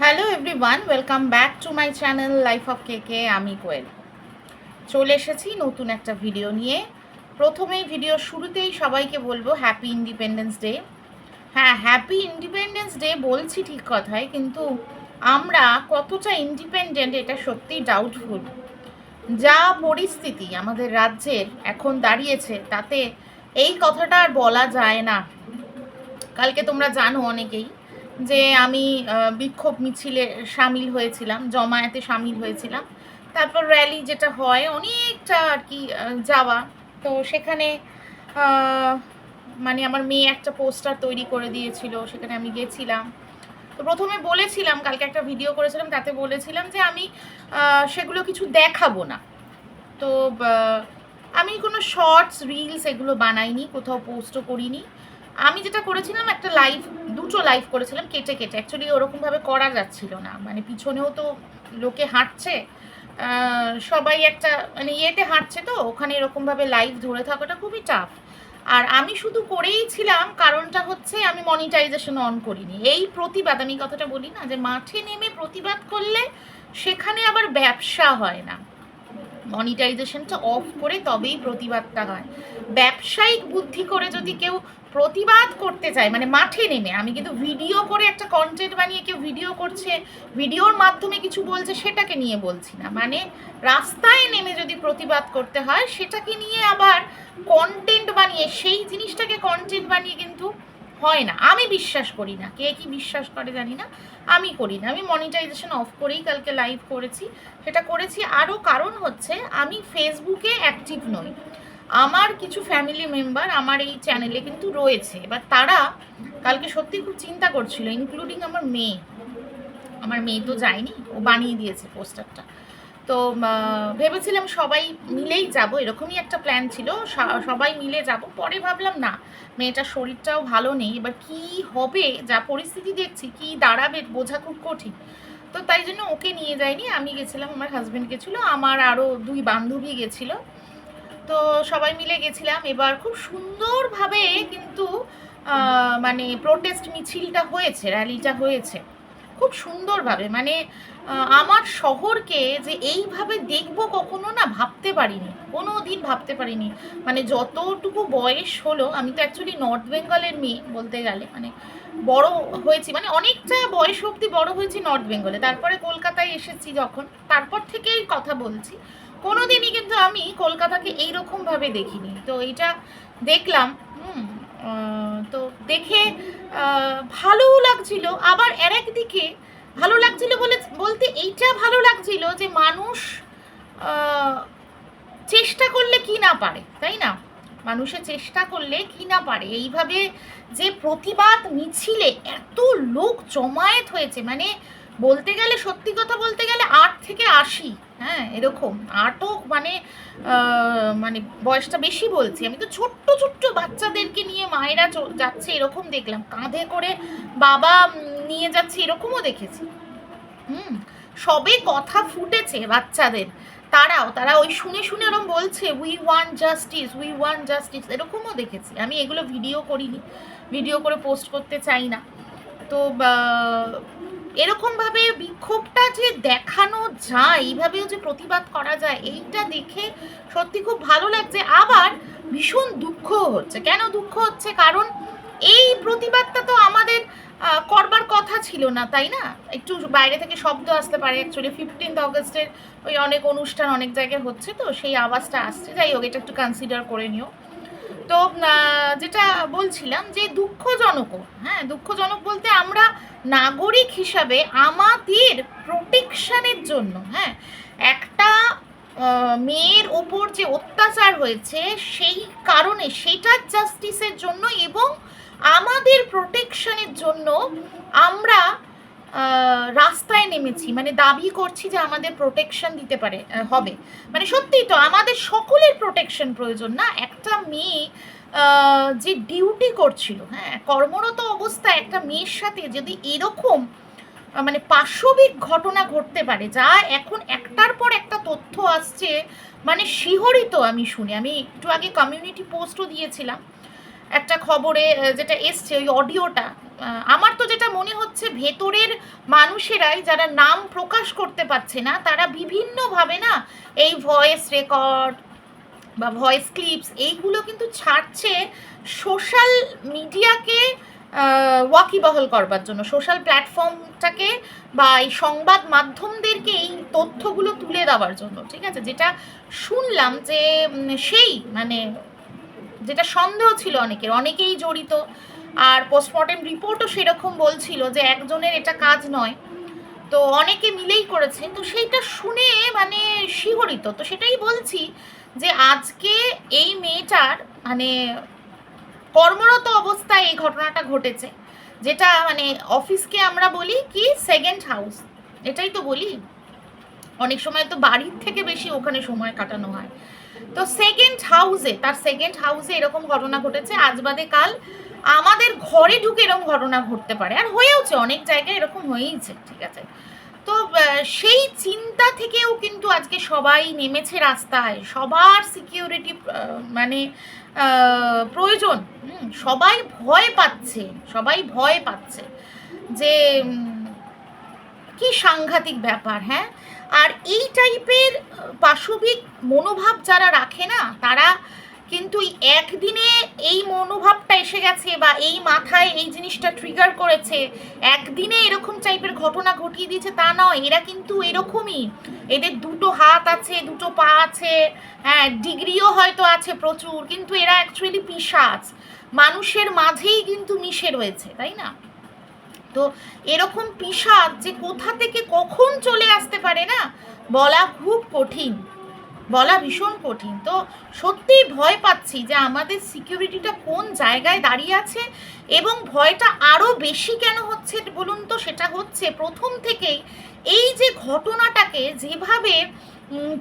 Hello everyone, welcome back to my channel life of কেকে। আমি কোয়েল চলে এসেছি নতুন একটা ভিডিও নিয়ে। প্রথমেই ভিডিওর শুরুতেই সবাইকে বলবো হ্যাপি ইন্ডিপেন্ডেন্স ডে। হ্যাঁ, হ্যাপি ইন্ডিপেন্ডেন্স ডে বলছি ঠিক কথাই, কিন্তু আমরা কতটা ইন্ডিপেন্ডেন্ট এটা সত্যিই ডাউটফুল। যা পরিস্থিতি আমাদের রাজ্যের এখন দাঁড়িয়েছে তাতে এই কথাটা আর বলা যায় না। কালকে তোমরা জানো অনেকেই যে আমি বিক্ষোভ মিছিলে সামিল হয়েছিলাম, জমায়েতে সামিল হয়েছিলাম। তারপর র্যালি যেটা হয় অনেকটা আর কি যাওয়া, তো সেখানে আহ, মানে আমার মেয়ে একটা পোস্টার তৈরি করে দিয়েছিল, সেখানে আমি গেছিলাম। তো প্রথমে বলেছিলাম, কালকে একটা ভিডিও করেছিলাম, তাতে বলেছিলাম যে আমি সেগুলো কিছু দেখাবো না। তো আমি কোনো শর্টস রিলস এগুলো বানাইনি, কোথাও পোস্টও করিনি। আমি যেটা করেছিলাম, একটা লাইভ, দুটো লাইভ করেছিলাম কেটে কেটে। অ্যাকচুয়ালি ওরকমভাবে করা যাচ্ছিল না, মানে পিছনেও তো লোকে হাঁটছে, সবাই একটা মানে ইয়েতে হাঁটছে, তো ওখানে এরকমভাবে লাইভ ধরে থাকাটা খুবই টাফ। আর আমি শুধু করেই ছিলাম, কারণটা হচ্ছে আমি মনিটাইজেশন অন করিনি। এই প্রতিবাদ, আমি কথাটা বলি না যে মাঠে নেমে প্রতিবাদ করলে সেখানে আবার ব্যবসা হয় না, মনিটাইজেশনটা অফ করে তবেই প্রতিবাদটা হয়। ব্যবসায়িক বুদ্ধি করে যদি কেউ প্রতিবাদ করতে চায়, মানে মাঠে নেমে, আমি কিন্তু ভিডিও করে একটা কন্টেন্ট বানিয়ে কেউ ভিডিও করছে, ভিডিওর মাধ্যমে কিছু বলছে, সেটাকে নিয়ে বলছি না। মানে রাস্তায় নেমে যদি প্রতিবাদ করতে হয়, সেটাকে নিয়ে আবার কন্টেন্ট বানিয়ে, সেই জিনিসটাকে কন্টেন্ট বানিয়ে কিন্তু হয় না। আমি বিশ্বাস করি না, কে কি বিশ্বাস করে জানি না, আমি করি না। আমি মনিটাইজেশন অফ করেই কালকে লাইভ করেছি। সেটা করেছি আরও কারণ হচ্ছে আমি ফেসবুকে অ্যাক্টিভ নই। আমার কিছু ফ্যামিলি মেম্বার আমার এই চ্যানেলে কিন্তু রয়েছে, এবার তারা কালকে সত্যি খুব চিন্তা করছিল, ইনক্লুডিং আমার মেয়ে। আমার মেয়ে তো যায়নি, ও বানিয়ে দিয়েছে পোস্টারটা। তো ভেবেছিলাম সবাই মিলেই যাব, এরকমই একটা প্ল্যান ছিল, সবাই মিলে যাব। পরে ভাবলাম না, মেয়েটার শরীরটাও ভালো নেই, এবার কি হবে, যা পরিস্থিতি দেখছি কি দাঁড়াবে বোঝা খুব কঠিন। তো তাই জন্য ওকে নিয়ে যাইনি, আমি গেছিলাম, আমার হাজব্যান্ড গেছিলো, আমার আরও দুই বান্ধবী গেছিলো। তো সবাই মিলে গেছিলাম। এবার খুব সুন্দরভাবে কিন্তু মানে প্রোটেস্ট মিছিলটা হয়েছে, র্যালিটা হয়েছে খুব সুন্দরভাবে। মানে আমার শহরকে যে এইভাবে দেখবো কখনো না ভাবতে পারিনি, কোনো দিন ভাবতে পারিনি। মানে যতটুকু বয়স হলো, আমি তো অ্যাকচুয়ালি নর্থ বেঙ্গলের মেয়ে বলতে গেলে, মানে বড় হয়েছি, মানে অনেকটা বয়স অবধি বড় হয়েছি নর্থ বেঙ্গলে, তারপরে কলকাতায় এসেছি যখন, তারপর থেকেই কথা বলছি। কোনো দিনই কিন্তু আমি কলকাতাকে এইরকমভাবে দেখিনি। তো এইটা দেখলাম, তো দেখে ভালোও লাগছিল, আবার আর একদিকে ভালো লাগছিল বলতে এইটা ভালো লাগছিল যে মানুষ চেষ্টা করলে কি না পারে, তাই না? মানুষের চেষ্টা করলে কি না পারে। এইভাবে যে প্রতিবাদ মিছিলে এত লোক জমায়েত হয়েছে, মানে বলতে গেলে, সত্যি কথা বলতে গেলে 8 থেকে 80, হ্যাঁ এরকম, 8ও মানে মানে বয়সটা বেশি বলছি আমি, তো ছোট্ট ছোট্ট বাচ্চাদেরকে নিয়ে মায়েরা যাচ্ছে এরকম দেখলাম, কাঁধে করে বাবা নিয়ে যাচ্ছে এরকমও দেখেছি। হুম, সবে কথা ফুটেছে বাচ্চাদের, তারা ওই শুনে শুনে এরকম বলছে we want justice, we want justice, এরকমও দেখেছি আমি। এগুলো ভিডিও করিনি, ভিডিও করে পোস্ট করতে চাই না। তো এরকমভাবে বিক্ষোভটা যে দেখানো যায়, এইভাবেও যে প্রতিবাদ করা যায়, এইটা দেখে সত্যি খুব ভালো লাগছে। আবার ভীষণ দুঃখও হচ্ছে। কেন দুঃখ হচ্ছে? কারণ এই প্রতিবাদটা তো আমাদের করবার কথা ছিল না, তাই না? একটু বাইরে থেকে শব্দ আসতে পারে, অ্যাকচুয়ালি 15th অগস্টের ওই অনেক অনুষ্ঠান অনেক জায়গায় হচ্ছে, তো সেই আওয়াজটা আসছে। যাই হোক, এটা একটু কনসিডার করে নিও। তো যেটা বলছিলাম যে দুঃখজনকও, হ্যাঁ দুঃখজনক বলতে আমরা নাগরিক হিসাবে আমাদের প্রোটেকশনের জন্য, হ্যাঁ একটা মেয়ের ওপর যে অত্যাচার হয়েছে সেই কারণে, সেটার জাস্টিসের জন্য এবং আমাদের প্রোটেকশনের জন্য আমরা রাস্তায় নেমেছি, মানে দাবি করছি যে আমাদের প্রোটেকশন দিতে পারে হবে। মানে সত্যিই তো আমাদের সকলের প্রোটেকশন প্রয়োজন না? একটা মেয়ে যে ডিউটি করছিল, হ্যাঁ কর্মরত অবস্থায় একটা মেয়ের সাথে যদি এরকম মানে পাশবিক ঘটনা ঘটতে পারে, যা এখন একটার পর একটা তথ্য আসছে, মানে শিহরিত আমি শুনে। আমি একটু আগে কমিউনিটি পোস্টও দিয়েছিলাম, একটা খবরে যেটা এসছে ওই অডিওটা, আমার তো যেটা মনে হচ্ছে ভেতরের মানুষেরাই যারা নাম প্রকাশ করতে পারছে না তারা বিভিন্নভাবে না এই ভয়েস রেকর্ড বা ভয়েস ক্লিপস এইগুলো কিন্তু ছাড়ছে সোশ্যাল মিডিয়াকে ওয়াকিবহাল করবার জন্য, সোশ্যাল প্ল্যাটফর্মটাকে বা এই সংবাদ মাধ্যমদেরকে এই তথ্যগুলো তুলে দেওয়ার জন্য, ঠিক আছে? যেটা শুনলাম যে সেই মানে যেটা সন্দেহ ছিল অনেকেই জড়িত, আর পোস্টমর্টেম রিপোর্টও সেরকম বলছিল যে একজনের এটা কাজ নয়, তো অনেকে মিলেই করেছে। তো সেইটা শুনে মানে শিহরিত, তো সেটাই বলছি যে আজকে এই মেয়েটার মানে কর্মরত অবস্থায় এই ঘটনাটা ঘটেছে, যেটা মানে অফিসকে আমরা বলি কি সেকেন্ড হাউস, এটাই তো বলি, অনেক সময় তো বাড়ির থেকে বেশি ওখানে সময় কাটানো হয়। তো তার সেকেন্ড হাউসে এরকম ঘটনা ঘটেছে, আজ বাদে কাল আমাদের ঘরে ঢুকে এরকম ঘটনা ঘটতে পারে, আর হয়েওছে অনেক জায়গায় এরকম হয়েইছে, ঠিক আছে? তো সেই চিন্তা থেকেও কিন্তু আজকে সবাই নেমেছে রাস্তায়, সবার সিকিউরিটি মানে প্রয়োজন, সবাই ভয় পাচ্ছে যে কি সাংঘাতিক ব্যাপার, হ্যাঁ? আর এই টাইপের পাশবিক মনোভাব যারা রাখে না তারা কিন্তু একদিনে এই মনোভাবটা এসে গেছে বা এই মাথায় এই জিনিসটা ট্রিগার করেছে, একদিনে এরকম টাইপের ঘটনা ঘটিয়ে দিয়েছে তা নয়, এরা কিন্তু এরকমই, এদের দুটো হাত আছে, দুটো পা আছে, হ্যাঁ, ডিগ্রিও হয়তো আছে প্রচুর, কিন্তু এরা অ্যাকচুয়ালি পিশাচ, মানুষের মাঝেই কিন্তু মিশে রয়েছে, তাই না? তো এরকম পিশাচ যে কোথা থেকে কখন চলে আসতে পারে না বলা খুব কঠিন, বলা ভীষণ কঠিন। তো সত্যিই ভয় পাচ্ছি যে আমাদের সিকিউরিটিটা কোন জায়গায় দাঁড়িয়ে আছে, এবং ভয়টা আরও বেশি কেন হচ্ছে বলুন তো? সেটা হচ্ছে প্রথম থেকেই এই যে ঘটনাটাকে যেভাবে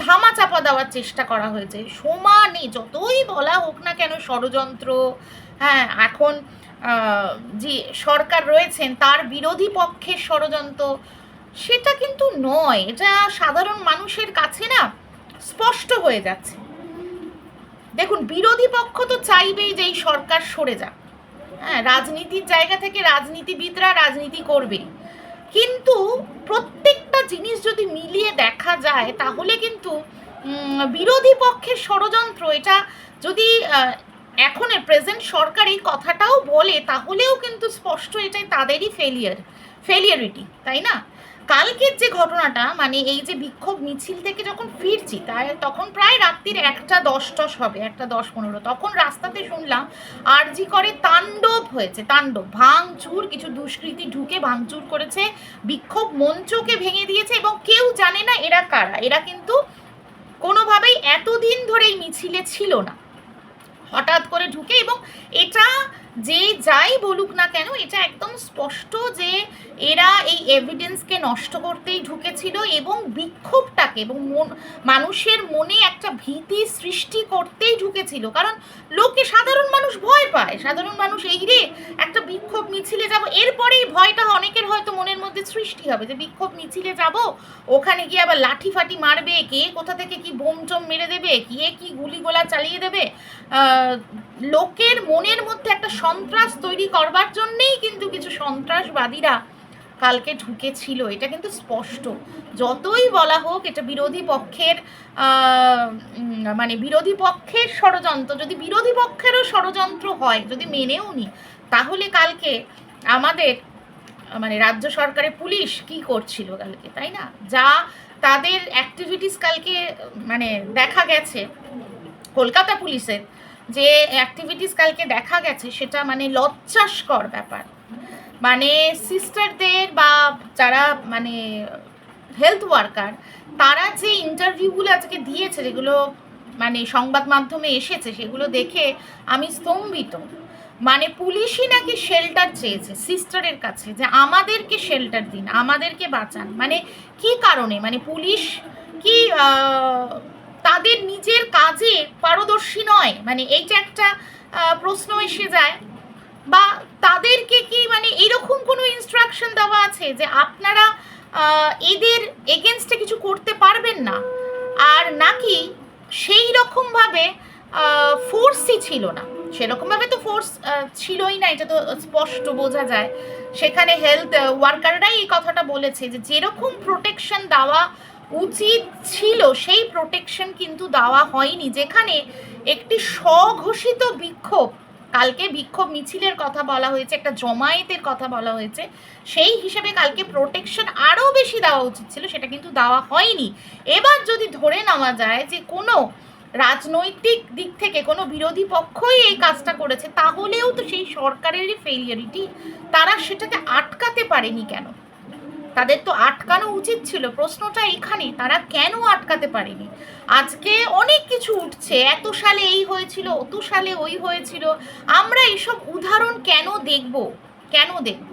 ধামাচাপা দেওয়ার চেষ্টা করা হয়েছে, সমানে যতই বলা হোক না কেন ষড়যন্ত্র, হ্যাঁ, এখন যে সরকার রয়েছেন তার বিরোধী পক্ষের ষড়যন্ত্র, সেটা কিন্তু নয়, এটা সাধারণ মানুষের কাছে না স্পষ্ট হয়ে যাচ্ছে। দেখুন, বিরোধী পক্ষ তো চাইবেই যে এই সরকার সরে যাক, হ্যাঁ, রাজনীতির জায়গা থেকে রাজনীতিবিদরা রাজনীতি করবে, কিন্তু প্রত্যেকটা জিনিস যদি মিলিয়ে দেখা যায় তাহলে কিন্তু বিরোধী পক্ষের ষড়যন্ত্র এটা যদি এখনের প্রেজেন্ট সরকার এই কথাটাও বলে তাহলেও কিন্তু স্পষ্ট এটাই তাদেরই ফেলিয়ারিটি, তাই না? কালকের যে ঘটনাটা মানে এই যে বিক্ষোভ মিছিল থেকে যখন ফিরছি তাই তখন প্রায় রাত্রির 1:10 হবে, 1:10-15, তখন রাস্তাতে শুনলাম আরজি করে তাণ্ডব হয়েছে, তাণ্ডব, ভাঙচুর, কিছু দুষ্কৃতী ঢুকে ভাঙচুর করেছে, বিক্ষোভ মঞ্চকে ভেঙে দিয়েছে, এবং কেউ জানে না এরা কারা, এরা কিন্তু কোনোভাবেই এতদিন ধরে এই মিছিলে ছিল না, হঠাৎ করে ঢুকে, এবং এটা যে যাই বলুক না কেন এটা একদম স্পষ্ট যে এরা এই এভিডেন্সকে নষ্ট করতেই ঢুকেছিল এবং বিক্ষোভটাকে এবং মানুষের মনে একটা ভীতি সৃষ্টি করতেই ঢুকেছিল, কারণ সাধারণ মানুষ ভয় পায়, সাধারণ মানুষ এই রে একটা বিক্ষোভ মিছিলে যাব, এরপরেই ভয়টা অনেকের হয়তো মনের মধ্যে সৃষ্টি হবে যে বিক্ষোভ মিছিলে যাব, ওখানে গিয়ে আবার লাঠি ফাটি মারবে, কে কোথা থেকে কি বোম টোম মেরে দেবে, কে কি গুলিগোলা চালিয়ে দেবে, লোকের মনের মধ্যে একটা সন্ত্রাস তৈরি করবার জন্যেই কিন্তু কিছু সন্ত্রাসবাদীরা কালকে ঢুকেছিল, এটা কিন্তু স্পষ্ট। যতই বলা হোক এটা বিরোধী পক্ষের মানে বিরোধী পক্ষের ষড়যন্ত্র, যদি বিরোধী পক্ষেরও ষড়যন্ত্র হয়, যদি মেনেও নি, তাহলে কালকে আমাদের মানে রাজ্য সরকারের পুলিশ কি করছিল কালকে, তাই না? যা তাদের অ্যাক্টিভিটিস কালকে মানে দেখা গেছে, কলকাতা পুলিশের যে অ্যাক্টিভিটিস কালকে দেখা গেছে সেটা মানে লজ্জাস্কর ব্যাপার। মানে সিস্টারদের বা যারা মানে হেলথ ওয়ার্কার তারা যে ইন্টারভিউগুলো আজকে দিয়েছে, যেগুলো মানে সংবাদ মাধ্যমে এসেছে, সেগুলো দেখে আমি স্তম্ভিত। মানে পুলিশই নাকি শেল্টার চেয়েছে সিস্টারের কাছে, যে আমাদেরকে শেল্টার দিন, আমাদেরকে বাঁচান। মানে কি কারণে? মানে পুলিশ কি তাদের নিজের কাজে পারদর্শী নয়? মানে এইটা একটা প্রশ্ন এসে যায়। বা তাদেরকে কি মানে এরকম কোনো ইনস্ট্রাকশন দেওয়া আছে যে আপনারা এদের এগেনস্টে কিছু করতে পারবেন না? আর নাকি সেই রকমভাবে ফোর্সই ছিল না? সেরকমভাবে তো ফোর্স ছিলই না, এটা তো স্পষ্ট বোঝা যায়। সেখানে হেলথ ওয়ার্কাররাই এই কথাটা বলেছে যে যেরকম প্রোটেকশন দেওয়া উচিত ছিল সেই প্রোটেকশন কিন্তু দেওয়া হয়নি। যেখানে একটি স্বঘোষিত বিক্ষোভ, কালকে বিক্ষোভ মিছিলের কথা বলা হয়েছে, একটা জমায়েতের কথা বলা হয়েছে, সেই হিসেবে কালকে প্রোটেকশন আরও বেশি দেওয়া উচিত ছিল, সেটা কিন্তু দেওয়া হয়নি। এবার যদি ধরে নেওয়া যায় যে কোনো রাজনৈতিক দিক থেকে কোনো বিরোধী পক্ষই এই কাজটা করেছে, তাহলেও তো সেই সরকারেরই ফেলিয়ারিটি। তারা সেটাকে আটকাতে পারেনি কেন? তাদের তো আটকানো উচিত ছিল। প্রশ্নটা এখানে, তারা কেন আটকাতে পারেনি? আজকে অনেক কিছু উঠছে, এত সালে এই হয়েছিল, অত সালে ওই হয়েছিল। আমরা এইসব উদাহরণ কেন দেখব? কেন দেখব?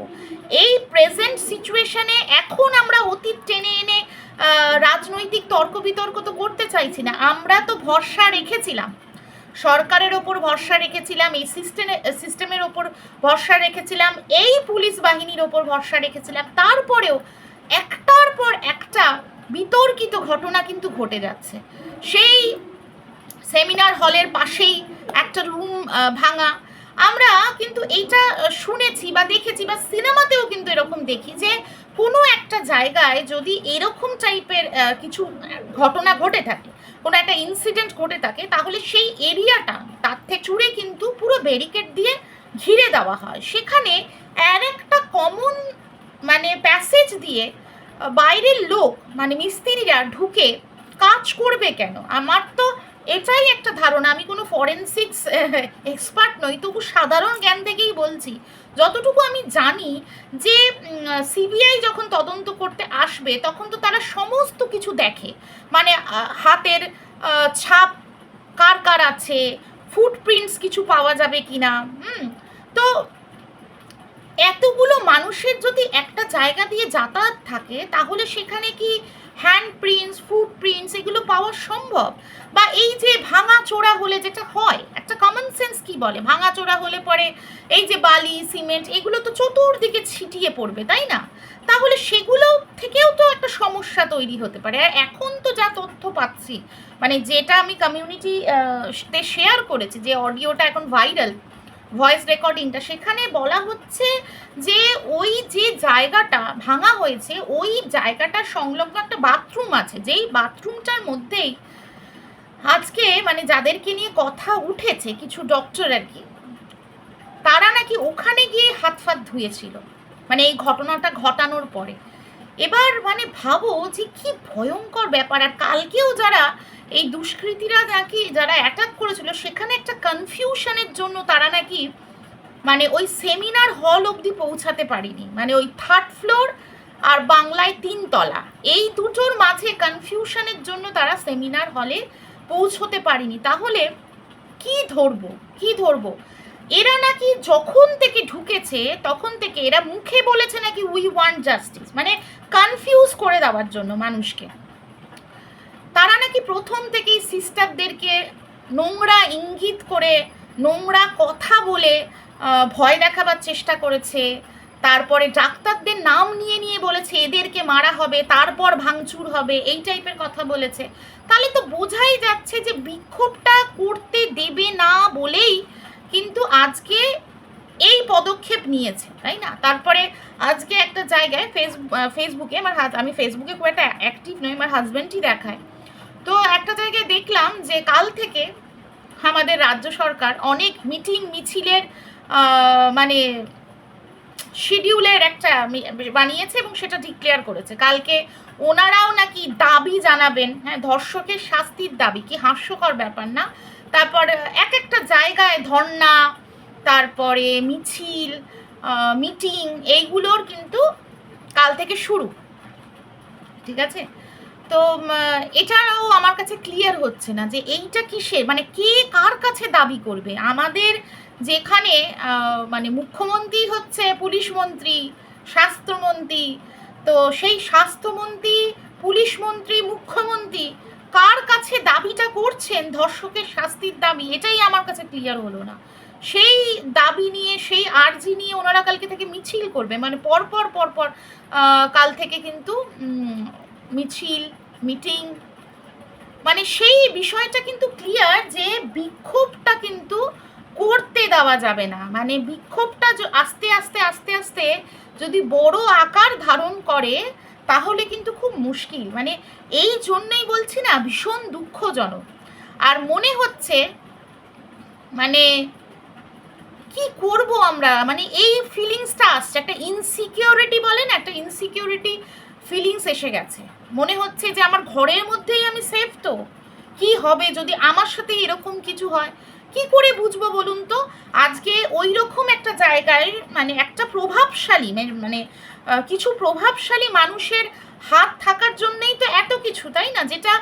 এই প্রেজেন্ট সিচুয়েশনে এখন আমরা অতীত টেনে এনে রাজনৈতিক তর্ক বিতর্ক তো করতে চাইছি না। আমরা তো ভরসা রেখেছিলাম, সরকারের ওপর ভরসা রেখেছিলাম, এই সিস্টেমের ওপর ভরসা রেখেছিলাম, এই পুলিশ বাহিনীর ওপর ভরসা রেখেছিলাম। তারপরেও একটার পর একটা বিতর্কিত ঘটনা কিন্তু ঘটে যাচ্ছে। সেই সেমিনার হলের পাশেই একটা রুম ভাঙা, আমরা কিন্তু এইটা শুনেছি বা দেখেছি, বা সিনেমাতেও কিন্তু এরকম দেখি যে কোনো একটা জায়গায় যদি এরকম টাইপের কিছু ঘটনা ঘটে থাকে, কোনো একটা ইনসিডেন্ট ঘটে থাকে, তাহলে সেই এরিয়াটা তার থেকে চুড়ে কিন্তু পুরো ব্যারিকেড দিয়ে ঘিরে দেওয়া হয়। সেখানে আর একটা কমন মানে প্যাসেজ দিয়ে বাইরের লোক মানে মিস্ত্রিরা ঢুকে কাজ করবে কেন? আমার তো এটাই একটা ধারণা। আমি কোনো ফরেনসিক্স এক্সপার্ট নই, তবু সাধারণ জ্ঞান থেকেই বলছি। যতটুকু আমি জানি যে সিবিআই যখন তদন্ত করতে আসবে তখন তো তারা সমস্ত কিছু দেখে, মানে হাতের ছাপ কার কার আছে, ফুটপ্রিন্টস কিছু পাওয়া যাবে কিনা। তো এতগুলো মানুষের যদি একটা জায়গা দিয়ে যাতায়াত থাকে, তাহলে সেখানে কি হ্যান্ড প্রিন্টস, ফুটপ্রিন্টস এগুলো পাওয়া সম্ভব? বা এই যে ভাঙা চোরা হলে যেটা হয়, একটা কমন সেন্স কি বলে, ভাঙা চোরা হলে পরে এই যে বালি সিমেন্ট এগুলো তো চতুর্দিকে ছিটিয়ে পড়বে, তাই না? তাহলে সেগুলো থেকেও তো একটা সমস্যা তৈরি হতে পারে। আর এখন তো যা তথ্য পাচ্ছি, মানে যেটা আমি কমিউনিটি তে শেয়ার করেছি, যে অডিওটা এখন ভাইরাল, ভয়েস রেকর্ডিংটা, সেখানে বলা হচ্ছে যে ওই যে জায়গাটা ভাঙা হয়েছে ওই জায়গাটা সংলগ্ন একটা বাথরুম আছে, যেই বাথরুমটার মধ্যেই আজকে মানে যাদেরকে নিয়ে কথা উঠেছে কিছু ডক্টর আর কি, তারা নাকি ওখানে গিয়ে হাত ফাত ধুয়েছিল মানে এই ঘটনাটা ঘটানোর পরে। এবার মানে ভাবো যে কি ভয়ঙ্কর ব্যাপার। আর কালকেও যারা এই দুষ্কৃতীরা নাকি যারা অ্যাটাক করেছিল, সেখানে একটা কনফিউশনের জন্য তারা নাকি মানে ওই সেমিনার হল অবধি পৌঁছাতে পারিনি, মানে ওই 3rd ফ্লোর আর বাংলায় 3 তলা, এই দুটোর মাঝে কনফিউশনের জন্য তারা সেমিনার হলে পৌঁছতে পারিনি। তাহলে কি ধরবো, কি ধরবো? এরা নাকি যখন থেকে ঢুকেছে তখন থেকে এরা মুখে বলেছে নাকি উই ওয়ান্ট জাস্টিস, মানে কনফিউজ করে দেওয়ার জন্য মানুষকে। তারা নাকি প্রথম থেকেই সিস্টারদেরকে নোংরা ইঙ্গিত করে, নোংরা কথা বলে ভয় দেখাবার চেষ্টা করেছে। তারপরে ডাক্তারদের নাম নিয়ে নিয়ে বলেছে এদেরকে মারা হবে, তারপর ভাঙচুর হবে, এই টাইপের কথা বলেছে। তাহলে তো বোঝাই যাচ্ছে যে বিক্ষোভটা করতে দেবে না বলেই কিন্তু আজকে এই পদক্ষেপ নিয়েছে, তাই না? তারপরে আজকে একটা জায়গায় ফেসবুকে আমি ফেসবুকে খুব একটা অ্যাক্টিভ নই, আমার হাজব্যান্ডই দেখায়। তো একটা জায়গায় দেখলাম যে কাল থেকে আমাদের রাজ্য সরকার অনেক মিটিং মিছিলের মানে শিডিউলের একটা বানিয়েছে এবং সেটা ডিক্লেয়ার করেছে। কালকে ওনারাও নাকি দাবি জানাবেন, হ্যাঁ, ধর্ষকের শাস্তির দাবি, কি হাস্যকর ব্যাপার না? তারপর এক একটা জায়গায় ধর্ণা, তারপরে মিছিল, মিটিং, এইগুলোর কিন্তু কাল থেকে শুরু, ঠিক আছে? তো এটাও আমার কাছে ক্লিয়ার হচ্ছে না যে এইটা কিসের, মানে কে কার কাছে দাবি করবে। আমাদের যেখানে মানে মুখ্যমন্ত্রী হচ্ছে পুলিশ মন্ত্রী, স্বাস্থ্যমন্ত্রী, তো সেই স্বাস্থ্যমন্ত্রী, পুলিশ মন্ত্রী, মুখ্যমন্ত্রী কার কাছে দাবিটা করছেন ধর্ষকের শাস্তির দাবি, এটাই আমার কাছে ক্লিয়ার হলো না। সেই দাবি নিয়ে, সেই আর্জি নিয়ে ওনারা কালকে থেকে মিছিল করবে, মানে পরপর পরপর কাল থেকে কিন্তু মিছিল, মিটিং, মানে সেই বিষয়টা কিন্তু ক্লিয়ার যে বিক্ষোভটা কিন্তু করতে দেওয়া যাবে না। মানে বিক্ষোভটা আস্তে আস্তে আস্তে আস্তে যদি বড় আকার ধারণ করে তাহলে কিন্তু খুব মুশকিল। মানে এই জন্যই বলছি না, ভীষণ দুঃখজনক। আর মনে হচ্ছে মানে কি করব আমরা, মানে এই ফিলিংসটা আসছে, একটা ইনসিকিউরিটি বলে না, একটা ইনসিকিউরিটি ফিলিংস এসে গেছে। মনে হচ্ছে যে আমার ঘরের মধ্যেই আমি সেফ, তো কি হবে যদি আমার সাথে এরকম কিছু হয়, কি করে বুঝবো বলুন তো। আজকে ওই রকম একটা জায়গায় মানে একটা প্রভাবশালী মানে কিছু প্রভাবশালী মানুষের হাত থাকার জন্যই তো এত কিছু, তাই না? যেটা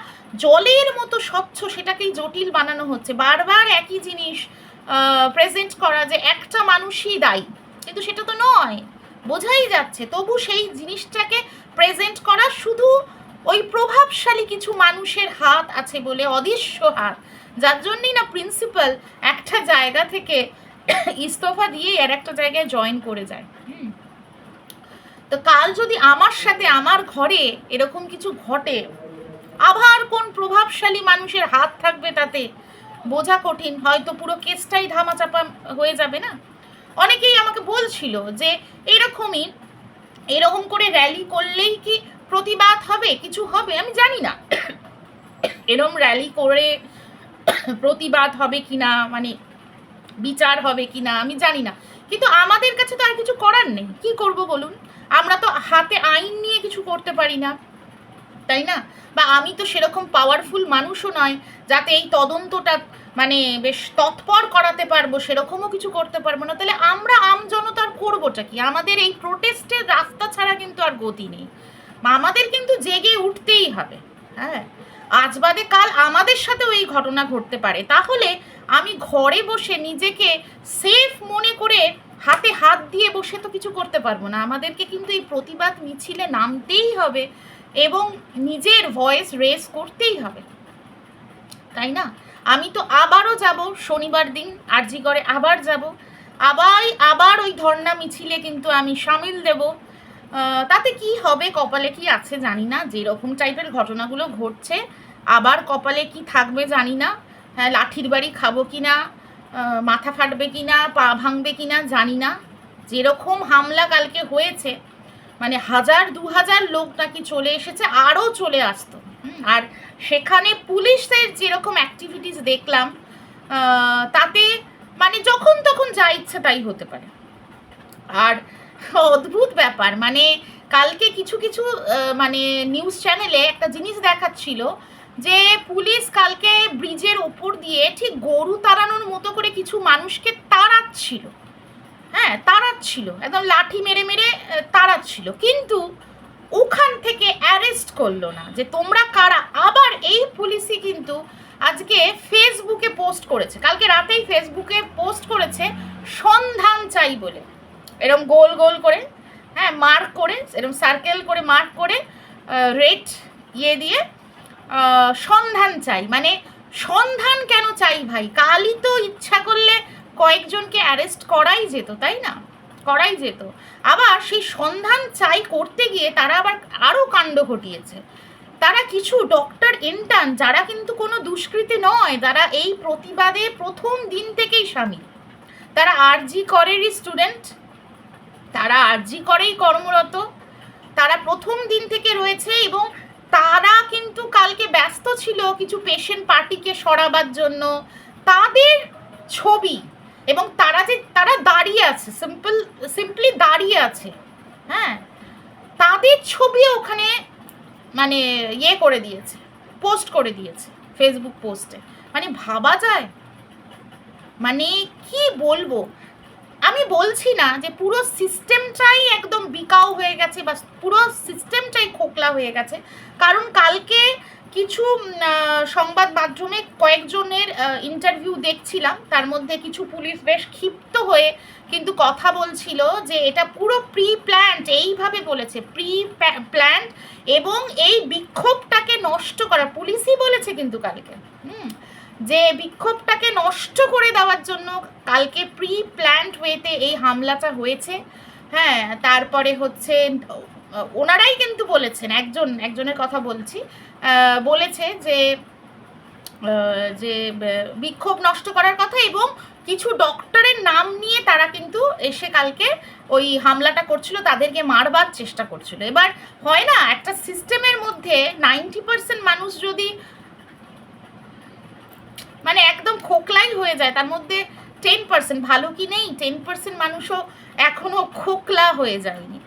জলের মতো স্বচ্ছ সেটাকেই জটিল বানানো হচ্ছে, বারবার একই জিনিস প্রেজেন্ট করা যে একটা মানুষই দায়ী, কিন্তু সেটা তো নয়, বোঝাই যাচ্ছে। তবু সেই জিনিসটাকে প্রেজেন্ট করা শুধু ওই প্রভাবশালী কিছু মানুষের হাত আছে বলে, অদৃশ্য হাত, যার জন্যই না প্রিন্সিপাল একটা জায়গা থেকে ইস্তফা দিয়ে আর একটা জায়গায় জয়েন করে যায়। তো কাল যদি আমার সাথে আমার ঘরে এরকম কিছু ঘটে, আবার কোন প্রভাবশালী মানুষের হাত থাকবে তাতে বোঝা কঠিন। হয়তো পুরো কেসটাই ধামাচাপা হয়ে যাবে না। অনেকেই আমাকে বলছিল যে এরকম করে র্যালি করলেই কি প্রতিবাদ হবে, কিছু হবে, আমি জানি না এরকম র্যালি করে প্রতিবাদ হবে কিনা, মানে বিচার হবে কিনা আমি জানি না, কিন্তু আমাদের কাছে তো আর কিছু করার নেই। কি করব বলুন, আমরা তো হাতে আইন নিয়ে কিছু করতে পারি না, তাই না? বা আমি তো সেরকম পাওয়ারফুল মানুষও নয় যাতে এই তদন্তটা মানে বেশ তৎপর করাতে পারবো, সেরকমও কিছু করতে পারবো না। তাহলে আমরা আমজনতার করবোটা কি? আমাদের এই প্রোটেস্টের রাস্তা ছাড়া কিন্তু আর গতি নেই, আমাদের কিন্তু জেগে উঠতেই হবে। হ্যাঁ, আজ বাদে কাল আমাদের সাথেও এই ঘটনা ঘটতে পারে, তাহলে আমি ঘরে বসে নিজেকে সেফ মনে করে হাতে হাত দিয়ে বসে তো কিছু করতে পারবো না। আমাদেরকে কিন্তু এই প্রতিবাদ মিছিলে নামতেই হবে এবং নিজের ভয়েস রেজ করতেই হবে, তাই না? আমি তো আবারও যাব শনিবার দিন আরজি করে, আবার যাব, আবার ওই ধর্ণা মিছিলে কিন্তু আমি সামিল দেব। তাতে কি হবে, কপালে কি আছে জানি না, যেরকম টাইপের ঘটনাগুলো ঘটছে আবার কপালে কি থাকবে জানি না। হ্যাঁ, লাঠির বাড়ি খাবো কি না, মাথা ফাটবে কি না, পা ভাঙবে কি না জানি না। যেরকম হামলা কালকে হয়েছে, মানে 1000-2000 লোক নাকি চলে এসেছে, আরও চলে আসতো। আর সেখানে পুলিশের যেরকম অ্যাক্টিভিটিস দেখলাম, তাতে মানে যখন তখন যা ইচ্ছে তাই হতে পারে। আর অদ্ভুত ব্যাপার, মানে কালকে কিছু কিছু মানে নিউজ চ্যানেলে একটা জিনিস দেখাচ্ছিল যে পুলিশ কালকে ব্রিজের ওপর দিয়ে ঠিক গরু তাড়ানোর মতো করে কিছু মানুষকে তাড়াচ্ছিল। হ্যাঁ, তাড়াচ্ছিল, একদম লাঠি মেরে মেরে তাড়াচ্ছিল, কিন্তু ওখান থেকে অ্যারেস্ট করলো না যে তোমরা কারা। আবার এই পুলিশই কিন্তু আজকে ফেসবুকে পোস্ট করেছে, কালকে রাতেই ফেসবুকে পোস্ট করেছে সন্ধান চাই বলে, এরম গোল গোল করে, হ্যাঁ, মার্ক করে, এরম সার্কেল করে মার্ক করে রেড দিয়ে সন্ধান চাই। মানে সন্ধান কেন চাই ভাই? কালই তো ইচ্ছা করলে কয়েকজনকে অ্যারেস্ট করাই যেত, তাই না? করাই যেত। আবার সেই সন্ধান চাই করতে গিয়ে তারা আবার আরও কাণ্ড ঘটিয়েছে। তারা কিছু ডক্টর ইন্টার্ন যারা কিন্তু কোনো দুষ্কৃতী নয়, যারা এই প্রতিবাদে প্রথম দিন থেকেই সামিল, তারা আরজি করেরই স্টুডেন্ট, তারা আরজি করেই কর্মরত, তারা প্রথম দিন থেকে রয়েছে এবং তারা কিন্তু কালকে ব্যস্ত ছিল কিছু পেশেন্ট পার্টিকে সরাবার জন্য, তাদের ছবি, এবং তারা দাঁড়িয়ে আছে, সিম্পলি দাঁড়িয়ে আছে, হ্যাঁ, তাদের ছবি ওখানে মানে করে দিয়েছে, পোস্ট করে দিয়েছে ফেসবুক পোস্টে। মানে ভাবা যায়, মানে কি বলবো। আমি বলছি না যে পুরো সিস্টেমটাই একদম বিকাও হয়ে গেছে বা পুরো সিস্টেমটাই খোকলা হয়ে গেছে, কারণ কালকে কিছু সংবাদ মাধ্যমে কয়েকজনের ইন্টারভিউ দেখছিলাম, তার মধ্যে কিছু পুলিশ বেশ ক্ষিপ্ত হয়ে কিন্তু কথা বলছিল যে এটা পুরো প্রি প্ল্যান্ড, এইভাবে বলেছে প্রি প্ল্যান্ড, এবং এই বিক্ষোভটাকে নষ্ট করা, পুলিশই বলেছে কিন্তু কালকে যে বিক্ষোভটাকে নষ্ট করে দেওয়ার জন্য কালকে প্রি প্ল্যান্ড ওয়েতে এই হামলাটা হয়েছে। হ্যাঁ, তারপরে হচ্ছে ওনারাই কিন্তু বলেছেন, একজনের কথা বলছি, বলেছে যে বিক্ষোভ নষ্ট করার কথা এবং কিছু ডক্টরের নাম নিয়ে তারা কিন্তু এসে কালকে ওই হামলাটা করছিল, তাদেরকে মারবার চেষ্টা করছিল। এবার হয় না, একটা সিস্টেমের মধ্যে 90% মানুষ যদি মানে একদম খোকলাই হয়ে যায়, তার মধ্যে 10% ভালো কি নেই, 10% মানুষও এখনও খোকলা হয়ে যায়নি।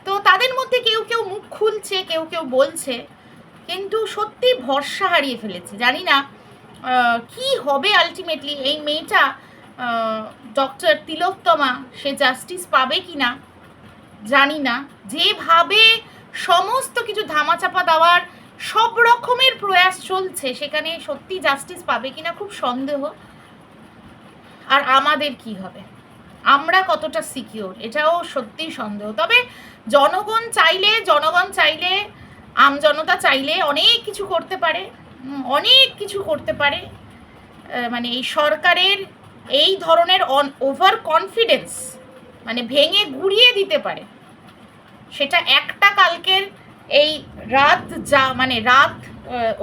তো তাদের মধ্যে কেউ কেউ মুখ খুলছে, কেউ কেউ বলছে, কিন্তু সত্যি ভরসা হারিয়ে ফেলেছি। জানি না কি হবে আলটিমেটলি। এই মেয়েটা ডক্টর তিলোত্তমা, সে জাস্টিস পাবে কি না জানি না। যেভাবে সমস্ত কিছু ধামাচাপা দেওয়ার সব রকমের প্রয়াস চলছে, সেখানে সত্যি জাস্টিস পাবে কিনা খুব সন্দেহ। আর আমাদের কি হবে, আমরা কতটা সিকিওর, এটাও সত্যি সন্দেহ। তবে জনগণ চাইলে আমজনতা চাইলে অনেক কিছু করতে পারে, অনেক কিছু করতে পারে। মানে এই সরকারের এই ধরনের ওভার কনফিডেন্স মানে ভেঙে গুড়িয়ে দিতে পারে। সেটা একটা কালকের এই রাত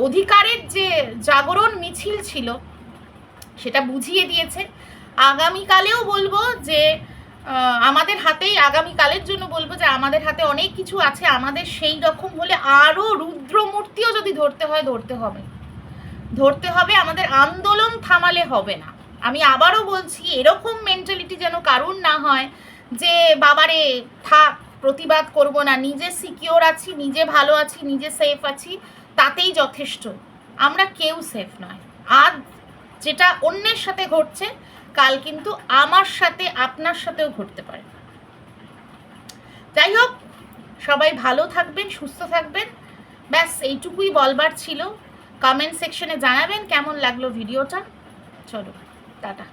অধিকারের যে জাগরণ মিছিল ছিল সেটা বুঝিয়ে দিয়েছে। আগামীকালেও বলবো যে আমাদের হাতেই, আগামীকালের জন্য বলবো যে আমাদের হাতে অনেক কিছু আছে। আমাদের সেই রকম হলে আরও রুদ্রমূর্তিও যদি ধরতে হবে, আমাদের আন্দোলন থামালে হবে না। আমি আবারও বলছি, এরকম মেন্টালিটি যেন কারুর না হয় যে বাবারে থাক, প্রতিবাদ করব না, নিজে সিকিওর আছি, নিজে ভালো আছি, নিজে সেফ আছি, তাতেই যথেষ্ট। আমরা কেউ সেফ নয়। আজ যেটা অন্যের সাথে ঘটছে, কাল কিন্তু আমার সাথে, আপনার সাথেও ঘটতে পারে। যাই হোক, সবাই ভালো থাকবেন, সুস্থ থাকবেন, ব্যাস এইটুকুই বলবার ছিল। কমেন্ট সেকশনে জানাবেন কেমন লাগলো ভিডিওটা। চলো, টাটা।